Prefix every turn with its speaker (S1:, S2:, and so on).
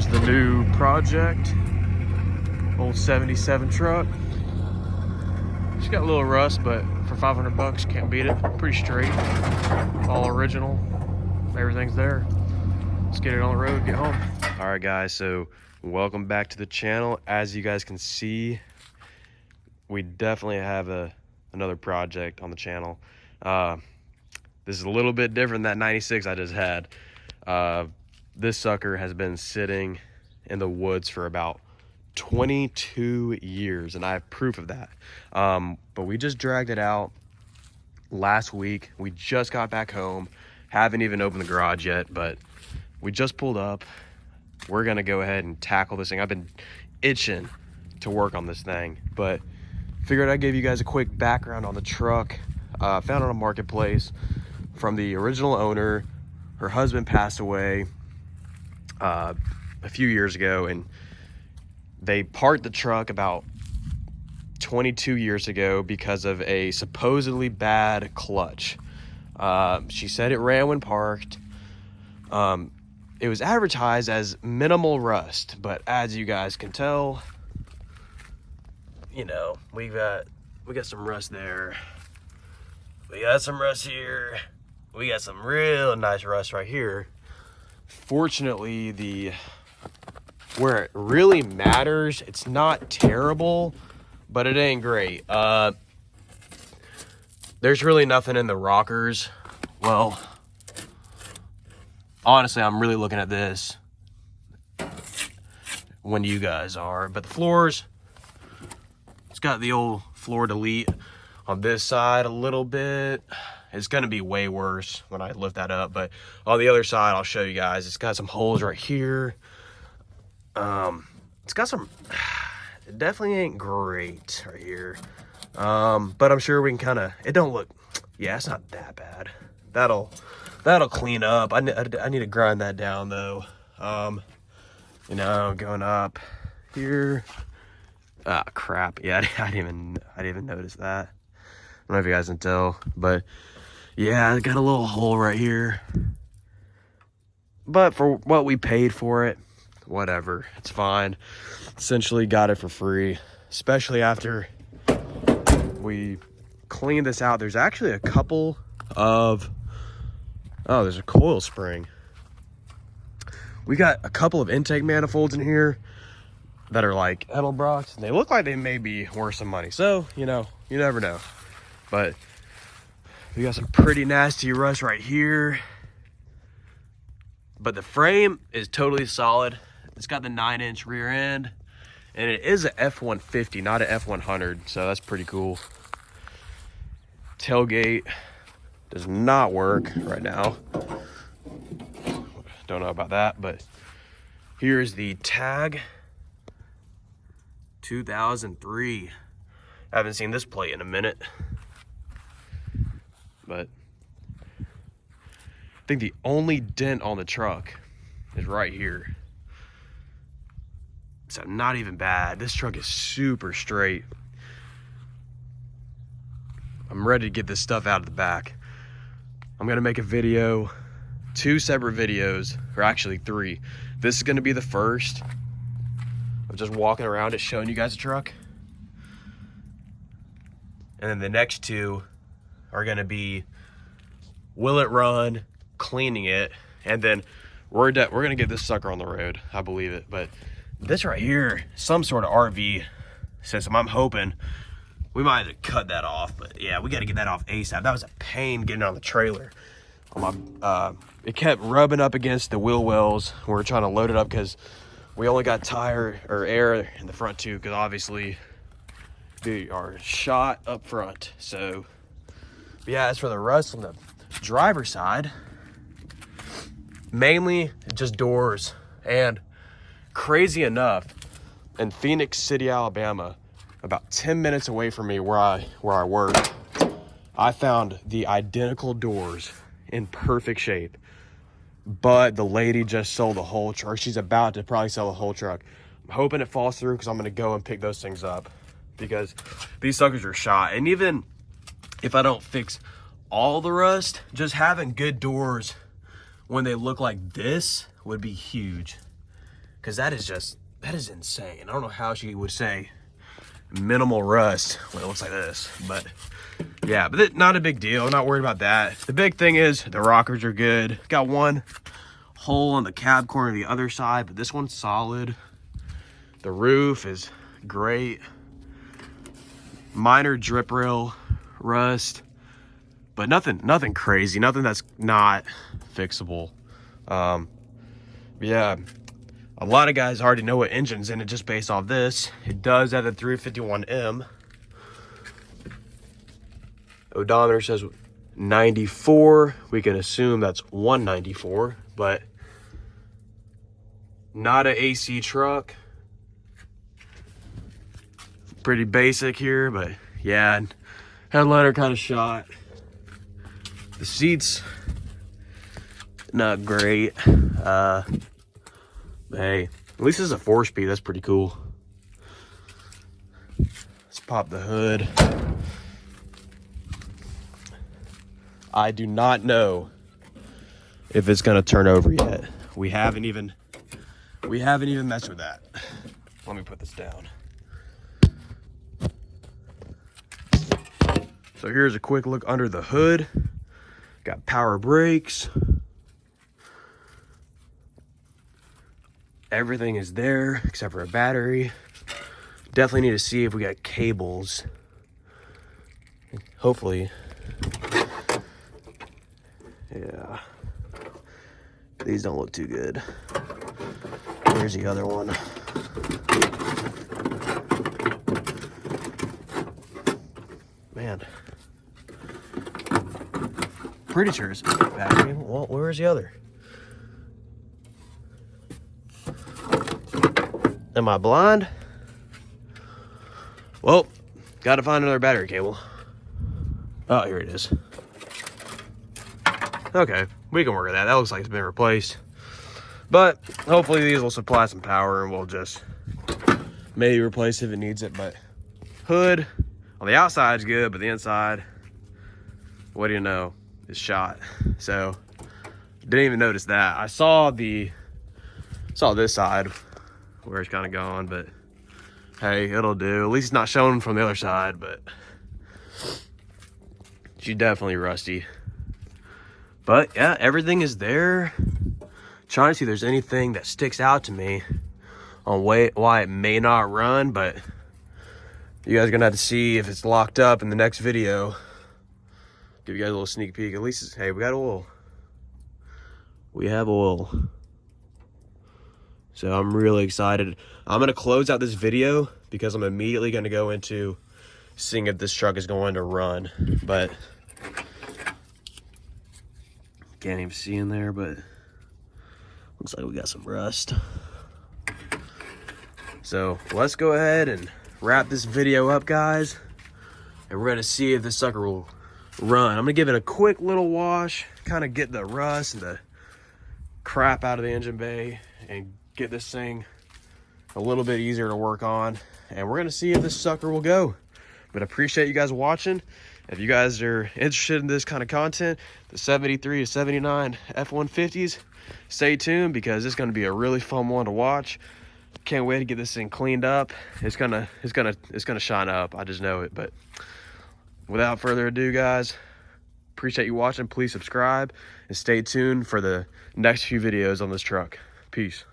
S1: Here's the new project. Old 77 truck. It's got a little rust, but for 500 bucks, can't beat it. Pretty straight. All original. Everything's there. Let's get it on the road, get home. All right, guys, so welcome back to the channel. As you guys can see, we definitely have another project on the channel. This is a little bit different than that 96 I just had. This sucker has been sitting in the woods for about 22 years, and I have proof of that. But we just dragged it out last week. We just got back home. Haven't even opened the garage yet, but we just pulled up. We're gonna go ahead and tackle this thing. I've been itching to work on this thing, but figured I'd give you guys a quick background on the truck. Found it on a marketplace from the original owner. Her husband passed away a few years ago, and they parked the truck about 22 years ago because of a supposedly bad clutch. She said it ran when parked. It was advertised as minimal rust, but as you guys can tell, you know, we got some rust there. We got some rust here. We got some real nice rust right here. Fortunately, where it really matters, it's not terrible, but it ain't great. There's really nothing in the rockers. Well, honestly, I'm really looking at this when you guys are, but the floors, it's got the old floor delete on this side a little bit. It's gonna be way worse when I lift that up, but on the other side, I'll show you guys. It's got some holes right here. It's got some, it definitely ain't great right here. But I'm sure we can it don't look, yeah, it's not that bad. That'll clean up. I need to grind that down though. You know, going up here. Ah, crap. Yeah, I didn't even notice that. I don't know if you guys can tell, but yeah, I got a little hole right here. But for what we paid for it, whatever, it's fine. Essentially got it for free, especially after we cleaned this out. There's actually a couple of, oh, there's a coil spring. We got a couple of intake manifolds in here that are like Edelbrocks, and they look like they may be worth some money. So, you know, you never know. But we got some pretty nasty rust right here. But the frame is totally solid. It's got the 9-inch rear end, and it is a F-150, not an F-100, so that's pretty cool. Tailgate does not work right now. Don't know about that, but here's the tag. 2003. I haven't seen this plate in a minute. But I think the only dent on the truck is right here. So not even bad. This truck is super straight. I'm ready to get this stuff out of the back. I'm gonna make a video, 2 separate videos, or actually 3. This is gonna be the first of just walking around it, showing you guys the truck. And then the next 2 are gonna be, will it run, cleaning it, and then we're gonna get this sucker on the road. I believe it. But this right here, some sort of RV system. I'm hoping we might have to cut that off, but yeah, we got to get that off ASAP. That was a pain getting on the trailer. It kept rubbing up against the wheel wells. We were trying to load it up because we only got tire or air in the front too, because obviously they are shot up front. So yeah, as for the rust on the driver's side, mainly just doors. And crazy enough, in Phoenix City, Alabama, about 10 minutes away from me where I work, I found the identical doors in perfect shape. But the lady just sold the whole truck. She's about to probably sell the whole truck. I'm hoping it falls through because I'm going to go and pick those things up because these suckers are shot. And even if I don't fix all the rust, just having good doors when they look like this would be huge. because that is insane. I don't know how she would say minimal rust when it looks like this, but yeah, but not a big deal. Not worried about that. The big thing is the rockers are good. Got one hole on the cab corner the other side, but this one's solid. The roof is great. Minor drip rail rust, but nothing crazy, nothing that's not fixable. Yeah, a lot of guys already know what engine's in it just based off this. It does have the 351M. Odometer says 94. We can assume that's 194, but not an AC truck. Pretty basic here, but yeah, headliner kind of shot. The seats, not great. Hey, at least it's a 4-speed. That's pretty cool. Let's pop the hood. I do not know if it's gonna turn over yet. We haven't even messed with that. Let me put this down. So here's a quick look under the hood. Got power brakes. Everything is there except for a battery. Definitely need to see if we got cables. Hopefully. Yeah. These don't look too good. Here's the other one. Man. Pretty sure it's battery. Well, where's the other? Am I blind? Well, gotta find another battery cable. Oh, here it is. Okay, we can work with that. That looks like it's been replaced. But hopefully these will supply some power and we'll just maybe replace if it needs it. But hood on the outside is good, but the inside, what do you know, is shot. So didn't even notice that. I saw this side where it's kind of gone, but hey, it'll do. At least it's not showing from the other side, but she's definitely rusty. But yeah, everything is there. Trying to see if there's anything that sticks out to me on why it may not run, but you guys are gonna have to see if it's locked up in the next video. Give you guys a little sneak peek. At least, hey, we got oil. We have oil. So I'm really excited. I'm gonna close out this video because I'm immediately gonna go into seeing if this truck is going to run. But can't even see in there, but looks like we got some rust. So let's go ahead and wrap this video up, guys. And we're gonna see if this sucker will run. I'm gonna give it a quick little wash, kind of get the rust and the crap out of the engine bay and get this thing a little bit easier to work on. And we're gonna see if this sucker will go. But I appreciate you guys watching. If you guys are interested in this kind of content, the 73 to 79 F-150s, stay tuned because it's gonna be a really fun one to watch. Can't wait to get this thing cleaned up. It's gonna shine up. I just know it. But without further ado, guys, appreciate you watching. Please subscribe and stay tuned for the next few videos on this truck. Peace.